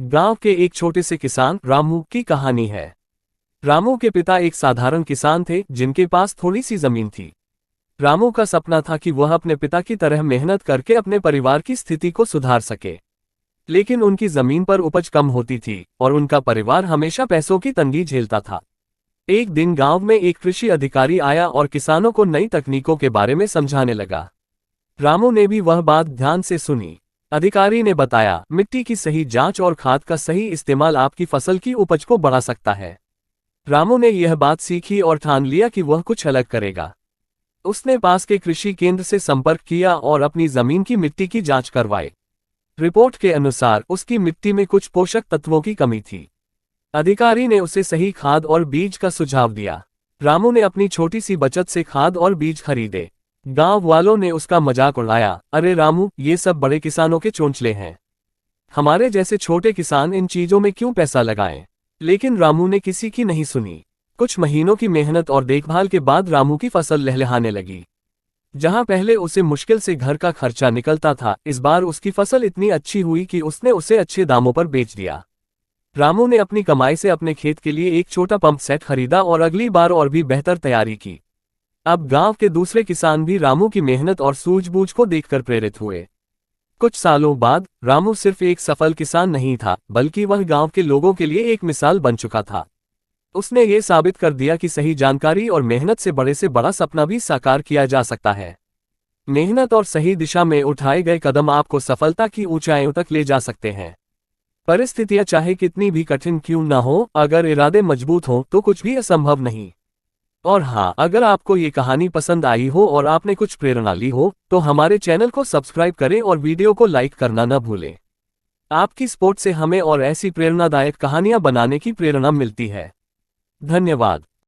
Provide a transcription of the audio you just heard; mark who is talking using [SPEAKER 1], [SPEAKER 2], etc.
[SPEAKER 1] गांव के एक छोटे से किसान रामू की कहानी है। रामू के पिता एक साधारण किसान थे जिनके पास थोड़ी सी जमीन थी। रामू का सपना था कि वह अपने पिता की तरह मेहनत करके अपने परिवार की स्थिति को सुधार सके। लेकिन उनकी जमीन पर उपज कम होती थी और उनका परिवार हमेशा पैसों की तंगी झेलता था। एक दिन गांव में एक कृषि अधिकारी आया और किसानों को नई तकनीकों के बारे में समझाने लगा। रामू ने भी वह बात ध्यान से सुनी। अधिकारी ने बताया, मिट्टी की सही जांच और खाद का सही इस्तेमाल आपकी फसल की उपज को बढ़ा सकता है। रामू ने यह बात सीखी और ठान लिया कि वह कुछ अलग करेगा। उसने पास के कृषि केंद्र से संपर्क किया और अपनी जमीन की मिट्टी की जांच करवाई। रिपोर्ट के अनुसार उसकी मिट्टी में कुछ पोषक तत्वों की कमी थी। अधिकारी ने उसे सही खाद और बीज का सुझाव दिया। रामू ने अपनी छोटी सी बचत से खाद और बीज खरीदे। गांव वालों ने उसका मजाक उड़ाया, अरे रामू, ये सब बड़े किसानों के चोंचले हैं। हमारे जैसे छोटे किसान इन चीजों में क्यों पैसा लगाएं? लेकिन रामू ने किसी की नहीं सुनी। कुछ महीनों की मेहनत और देखभाल के बाद रामू की फसल लहलहाने लगी। जहां पहले उसे मुश्किल से घर का खर्चा निकलता था, इस बार उसकी फसल इतनी अच्छी हुई कि उसने उसे अच्छे दामों पर बेच दिया। रामू ने अपनी कमाई से अपने खेत के लिए एक छोटा पंप सेट खरीदा और अगली बार और भी बेहतर तैयारी की। अब गांव के दूसरे किसान भी रामू की मेहनत और सूझबूझ को देखकर प्रेरित हुए। कुछ सालों बाद रामू सिर्फ एक सफल किसान नहीं था, बल्कि वह गांव के लोगों के लिए एक मिसाल बन चुका था। उसने ये साबित कर दिया कि सही जानकारी और मेहनत से बड़ा सपना भी साकार किया जा सकता है। मेहनत और सही दिशा में उठाए गए कदम आपको सफलता की ऊंचाइयों तक ले जा सकते हैं। परिस्थितियां चाहे कितनी भी कठिन क्यों न हो, अगर इरादे मजबूत हों तो कुछ भी असंभव नहीं। और हाँ, अगर आपको ये कहानी पसंद आई हो और आपने कुछ प्रेरणा ली हो तो हमारे चैनल को सब्सक्राइब करें और वीडियो को लाइक करना न भूलें। आपकी सपोर्ट से हमें और ऐसी प्रेरणादायक कहानियां बनाने की प्रेरणा मिलती है। धन्यवाद।